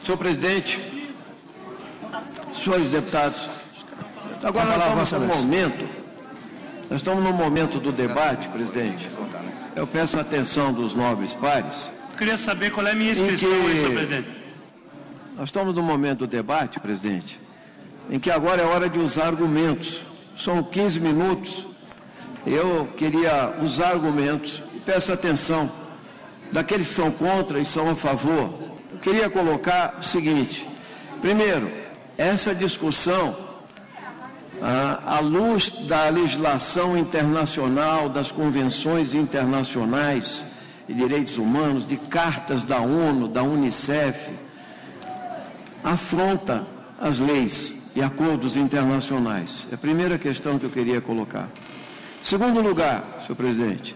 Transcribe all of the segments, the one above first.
Senhor presidente, senhores deputados, agora nós estamos no momento do debate, presidente. Eu peço a atenção dos nobres pares. Eu queria saber qual é a minha inscrição aí, senhor presidente. Nós estamos no momento do debate, presidente, em que agora é hora de usar argumentos. São 15 minutos. Eu queria usar argumentos e peço atenção daqueles que são contra e são a favor. Eu queria colocar o seguinte: primeiro, essa discussão, à luz da legislação internacional, das convenções internacionais de direitos humanos, de cartas da ONU, da Unicef, afronta as leis e acordos internacionais. É a primeira questão que eu queria colocar. Em segundo lugar, senhor presidente,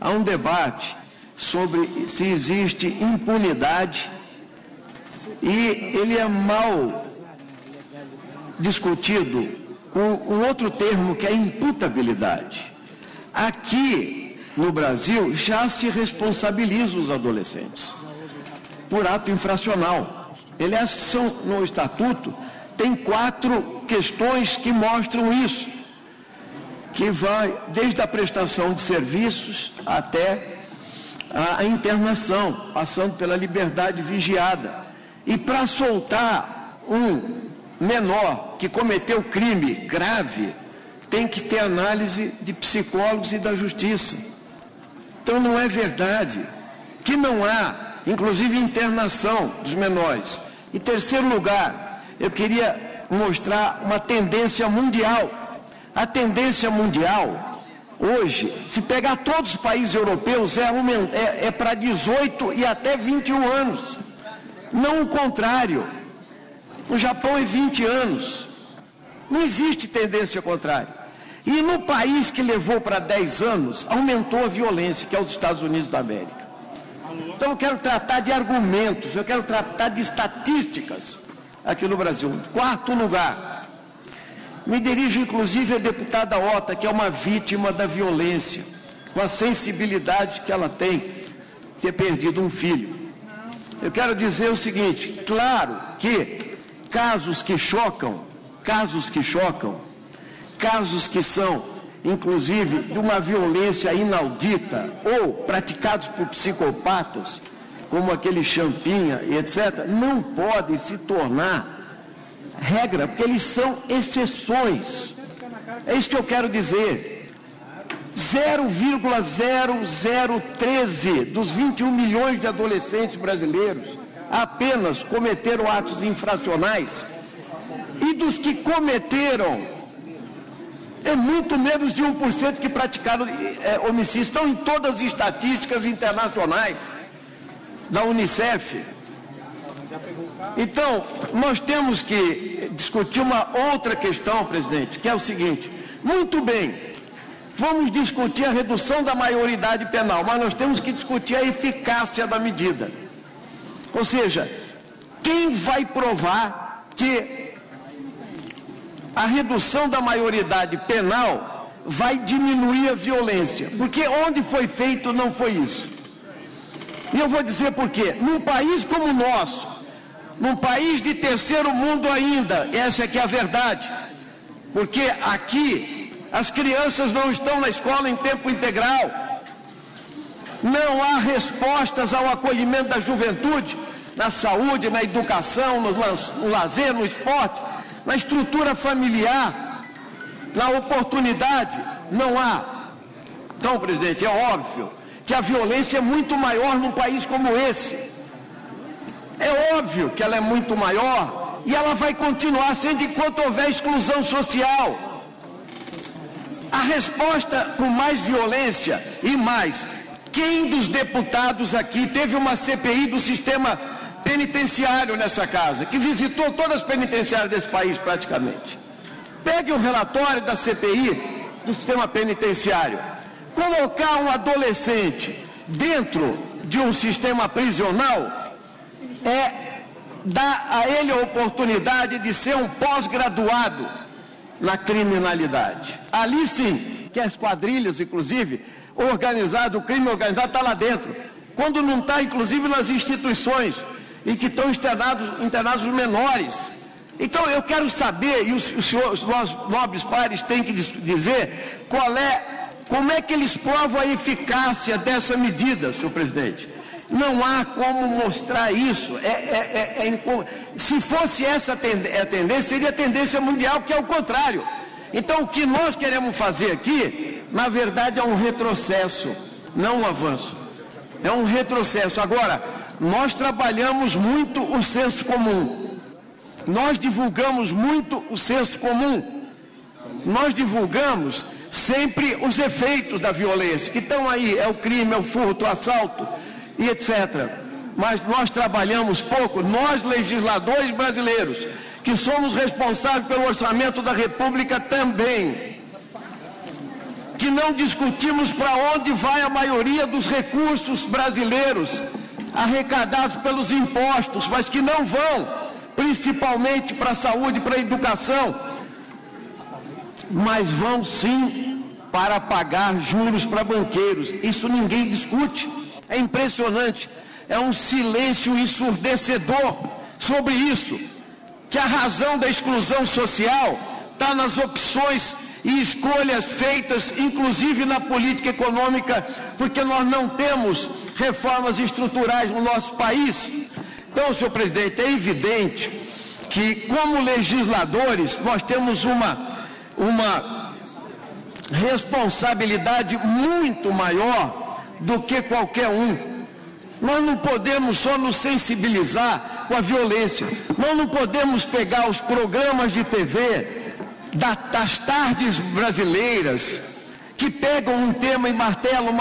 há um debate sobre se existe impunidade e ele é mal discutido com um outro termo que é imputabilidade. Aqui no Brasil já se responsabiliza os adolescentes por ato infracional. Aliás, no Estatuto tem 4 questões que mostram isso, que vai desde a prestação de serviços até a internação, passando pela liberdade vigiada. E para soltar um menor que cometeu crime grave, tem que ter análise de psicólogos e da justiça. Então não é verdade que não há, inclusive, internação dos menores. Em terceiro lugar, eu queria mostrar uma tendência mundial. A tendência mundial, hoje, se pegar todos os países europeus, é para 18 e até 21 anos. Não o contrário. No Japão é 20 anos. Não existe tendência contrária. E no país que levou para 10 anos, aumentou a violência, que é os Estados Unidos da América. Então eu quero tratar de argumentos, eu quero tratar de estatísticas aqui no Brasil. Em quarto lugar, me dirijo inclusive à deputada Ota, que é uma vítima da violência, com a sensibilidade que ela tem, ter perdido um filho. Eu quero dizer o seguinte: claro que casos que chocam, casos que são, inclusive, de uma violência inaudita ou praticados por psicopatas, como aquele Champinha e etc., não podem se tornar regra, porque eles são exceções. É isso que eu quero dizer. 0,0013 dos 21 milhões de adolescentes brasileiros apenas cometeram atos infracionais, e dos que cometeram, é muito menos de 1% que praticaram homicídio. Estão em todas as estatísticas internacionais da Unicef. Então, nós temos que discutir uma outra questão, presidente, que é o seguinte: muito bem, vamos discutir a redução da maioridade penal, mas nós temos que discutir a eficácia da medida. Ou seja, quem vai provar que a redução da maioridade penal vai diminuir a violência? Porque onde foi feito não foi isso. E eu vou dizer por quê. Num país como o nosso, num país de terceiro mundo ainda, essa é que é a verdade, porque aqui as crianças não estão na escola em tempo integral, não há respostas ao acolhimento da juventude, na saúde, na educação, no lazer, no esporte, na estrutura familiar, na oportunidade, não há. Então, presidente, é óbvio que a violência é muito maior num país como esse. É óbvio que ela é muito maior e ela vai continuar sendo enquanto houver exclusão social. A resposta com mais violência e mais, quem dos deputados aqui teve uma CPI do sistema penitenciário nessa casa, que visitou todas as penitenciárias desse país praticamente? Pegue o relatório da CPI do sistema penitenciário. Colocar um adolescente dentro de um sistema prisional é dar a ele a oportunidade de ser um pós-graduado na criminalidade. Ali sim, que as quadrilhas, inclusive, o crime organizado está lá dentro. Quando não está, inclusive, nas instituições e que estão internados menores. Então eu quero saber, e os nobres pares têm que dizer como é que eles provam a eficácia dessa medida, senhor presidente. Não há como mostrar isso. Se fosse essa a tendência, seria a tendência mundial, que é o contrário. Então, o que nós queremos fazer aqui, na verdade, é um retrocesso, não um avanço. É um retrocesso. Agora, nós trabalhamos muito o senso comum. Nós divulgamos muito o senso comum. Nós divulgamos sempre os efeitos da violência, que estão aí, é o crime, é o furto, o assalto, e etc. Mas nós trabalhamos pouco, nós legisladores brasileiros, que somos responsáveis pelo orçamento da República também, que não discutimos para onde vai a maioria dos recursos brasileiros arrecadados pelos impostos, mas que não vão, principalmente para a saúde e para a educação, mas vão sim para pagar juros para banqueiros. Isso ninguém discute. É impressionante, é um silêncio ensurdecedor sobre isso, que a razão da exclusão social está nas opções e escolhas feitas, inclusive na política econômica, porque nós não temos reformas estruturais no nosso país. Então, senhor presidente, é evidente que, como legisladores, nós temos uma responsabilidade muito maior do que qualquer um. Nós não podemos só nos sensibilizar com a violência. Nós não podemos pegar os programas de TV das tardes brasileiras, que pegam um tema e martelam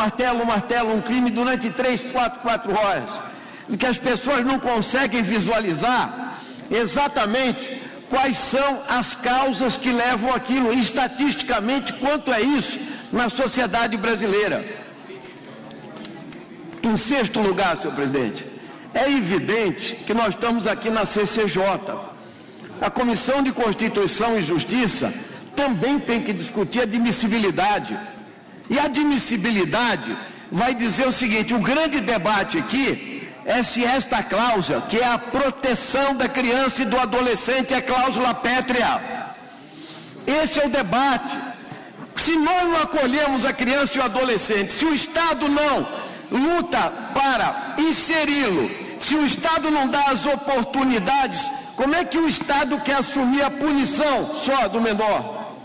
um crime durante 3, 4 horas, e que as pessoas não conseguem visualizar exatamente quais são as causas que levam aquilo, e estatisticamente quanto é isso na sociedade brasileira. Em sexto lugar, senhor presidente, é evidente que nós estamos aqui na CCJ. A Comissão de Constituição e Justiça também tem que discutir admissibilidade. E a admissibilidade vai dizer o seguinte: o grande debate aqui é se esta cláusula, que é a proteção da criança e do adolescente, é cláusula pétrea. Esse é o debate. Se nós não acolhemos a criança e o adolescente, se o Estado não luta para inseri-lo, se o Estado não dá as oportunidades, como é que o Estado quer assumir a punição só do menor?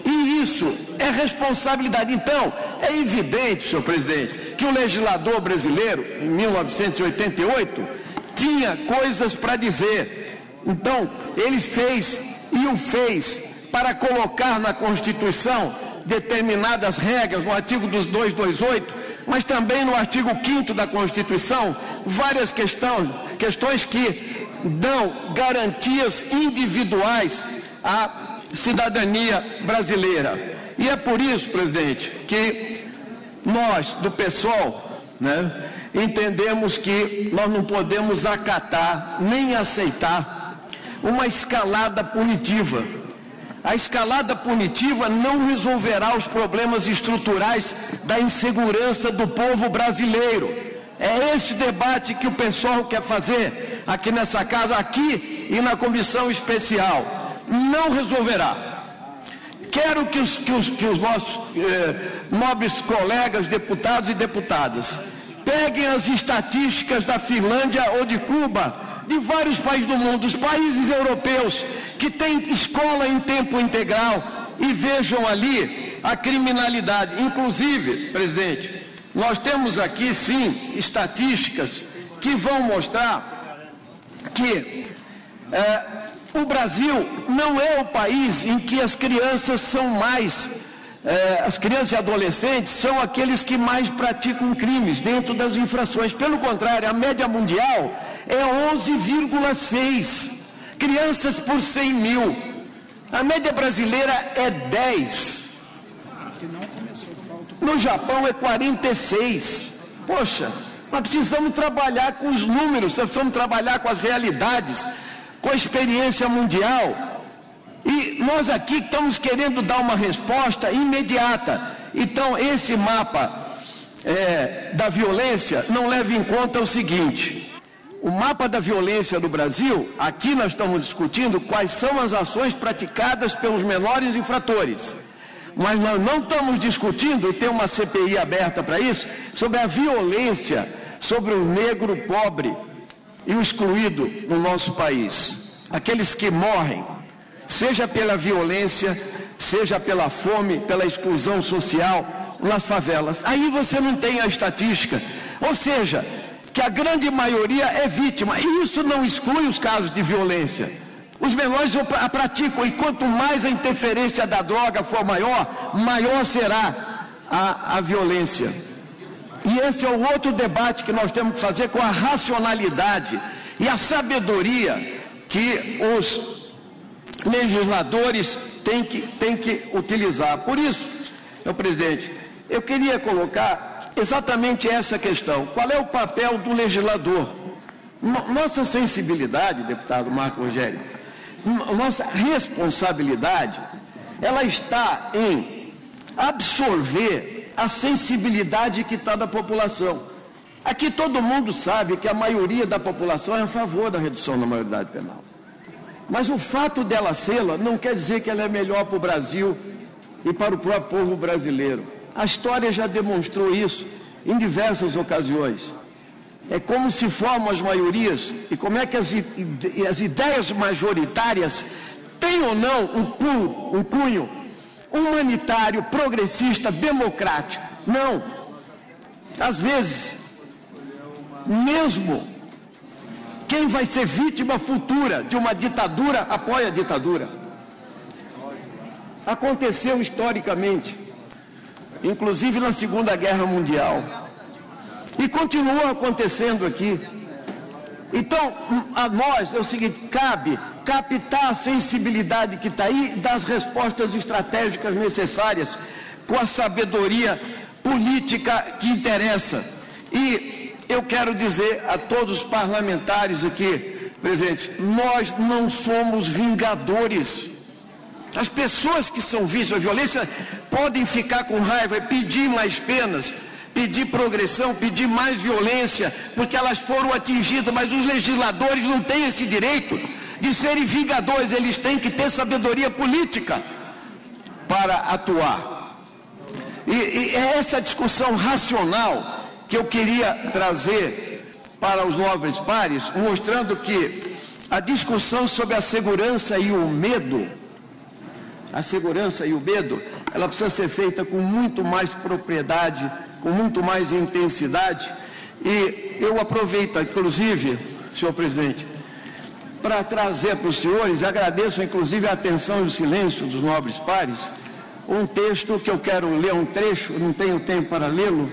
E isso é responsabilidade. Então, é evidente, senhor presidente, que o legislador brasileiro, em 1988, tinha coisas para dizer. Então, ele fez e o fez para colocar na Constituição determinadas regras, no artigo 228, mas também no artigo 5º da Constituição, várias questões que dão garantias individuais à cidadania brasileira. E é por isso, presidente, que nós, do PSOL, entendemos que nós não podemos acatar nem aceitar uma escalada punitiva. A escalada punitiva não resolverá os problemas estruturais da insegurança do povo brasileiro. É esse debate que o pessoal quer fazer aqui nessa casa, aqui e na comissão especial. Não resolverá. Quero que os nossos nobres colegas, deputados e deputadas, peguem as estatísticas da Finlândia ou de Cuba, de vários países do mundo, os países europeus que têm escola em tempo integral, e vejam ali a criminalidade. Inclusive, presidente, nós temos aqui sim estatísticas que vão mostrar que o Brasil não é o país em que as crianças são mais, as crianças e adolescentes são aqueles que mais praticam crimes dentro das infrações. Pelo contrário, a média mundial é 11,6 crianças por 100 mil. A média brasileira é 10. No Japão é 46. Poxa, nós precisamos trabalhar com os números, nós precisamos trabalhar com as realidades, com a experiência mundial. E nós aqui estamos querendo dar uma resposta imediata. Então, esse mapa da violência não leva em conta o seguinte: o mapa da violência do Brasil, aqui nós estamos discutindo quais são as ações praticadas pelos menores infratores. Mas nós não estamos discutindo, e tem uma CPI aberta para isso, sobre a violência sobre o negro pobre e o excluído no nosso país. Aqueles que morrem, seja pela violência, seja pela fome, pela exclusão social, nas favelas. Aí você não tem a estatística. Ou seja, que a grande maioria é vítima. E isso não exclui os casos de violência. Os menores a praticam, e quanto mais a interferência da droga for maior, maior será a violência. E esse é o outro debate que nós temos que fazer com a racionalidade e a sabedoria que os legisladores têm que utilizar. Por isso, senhor presidente, eu queria colocar exatamente essa questão. Qual é o papel do legislador? Nossa sensibilidade, deputado Marco Rogério, nossa responsabilidade, ela está em absorver a sensibilidade que está da população. Aqui todo mundo sabe que a maioria da população é a favor da redução da maioridade penal. Mas o fato dela sê-la não quer dizer que ela é melhor para o Brasil e para o próprio povo brasileiro. A história já demonstrou isso em diversas ocasiões. É como se formam as maiorias e como é que as ideias majoritárias têm ou não um cunho humanitário, progressista, democrático. Não. Às vezes, mesmo quem vai ser vítima futura de uma ditadura apoia a ditadura. Aconteceu historicamente, inclusive na Segunda Guerra Mundial. E continua acontecendo aqui. Então, a nós é o seguinte, cabe captar a sensibilidade que está aí e dar as respostas estratégicas necessárias com a sabedoria política que interessa. E eu quero dizer a todos os parlamentares aqui presentes, nós não somos vingadores. As pessoas que são vítimas de violência podem ficar com raiva e pedir mais penas, pedir progressão, pedir mais violência, porque elas foram atingidas, mas os legisladores não têm esse direito de serem vingadores, eles têm que ter sabedoria política para atuar. E é essa discussão racional que eu queria trazer para os nobres pares, mostrando que a discussão sobre a segurança e o medo, ela precisa ser feita com muito mais propriedade, com muito mais intensidade, e eu aproveito, inclusive, senhor presidente, para trazer para os senhores, agradeço inclusive a atenção e o silêncio dos nobres pares, um texto que eu quero ler, um trecho, não tenho tempo para lê-lo,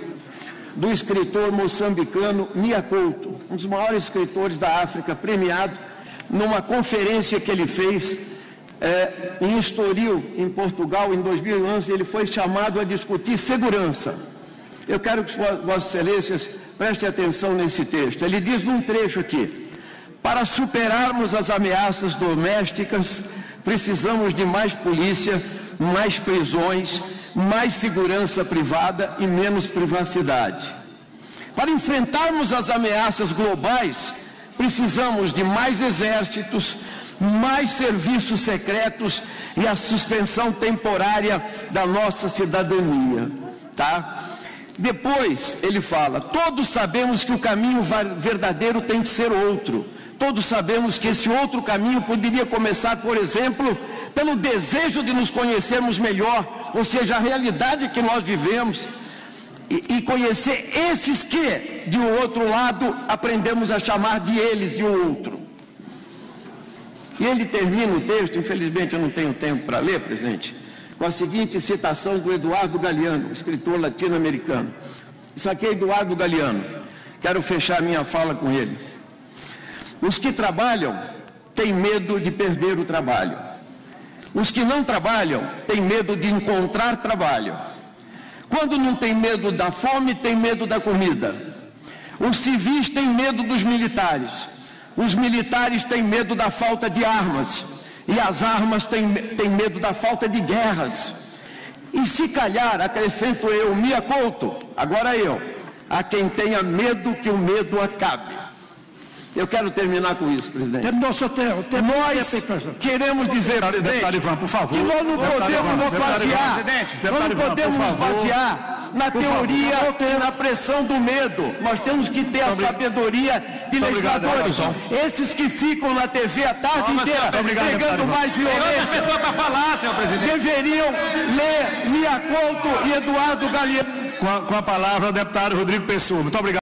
do escritor moçambicano Mia Couto, um dos maiores escritores da África, premiado, numa conferência que ele fez em Estoril, em Portugal, em 2011, ele foi chamado a discutir segurança. Eu quero que Vossas Excelências prestem atenção nesse texto. Ele diz num trecho aqui: para superarmos as ameaças domésticas, precisamos de mais polícia, mais prisões, mais segurança privada e menos privacidade. Para enfrentarmos as ameaças globais, precisamos de mais exércitos, mais serviços secretos e a suspensão temporária da nossa cidadania. Tá? Depois ele fala, todos sabemos que o caminho verdadeiro tem que ser outro. Todos sabemos que esse outro caminho poderia começar, por exemplo, pelo desejo de nos conhecermos melhor, ou seja, a realidade que nós vivemos, e conhecer esses que, de um outro lado, aprendemos a chamar de eles de um outro. E ele termina o texto, infelizmente eu não tenho tempo para ler, presidente, com a seguinte citação do Eduardo Galeano, escritor latino-americano. Isso aqui é Eduardo Galeano. Quero fechar minha fala com ele. Os que trabalham têm medo de perder o trabalho. Os que não trabalham têm medo de encontrar trabalho. Quando não tem medo da fome, tem medo da comida. Os civis têm medo dos militares. Os militares têm medo da falta de armas. E as armas têm medo da falta de guerras. E se calhar, acrescento eu, Mia Couto, agora eu, a quem tenha medo que o medo acabe. Eu quero terminar com isso, presidente. Terminou seu tempo. Nós queremos dizer, deputado Ivan, por favor. que nós não podemos nos basear, nós não podemos nos basear na teoria e na pressão do medo. Nós temos que ter a sabedoria de legisladores. Esses que ficam na TV a tarde inteira pregando mais violência, deveriam ler Mia Couto e Eduardo Galeano. Com a palavra o deputado Rodrigo Pessoa. Muito obrigado.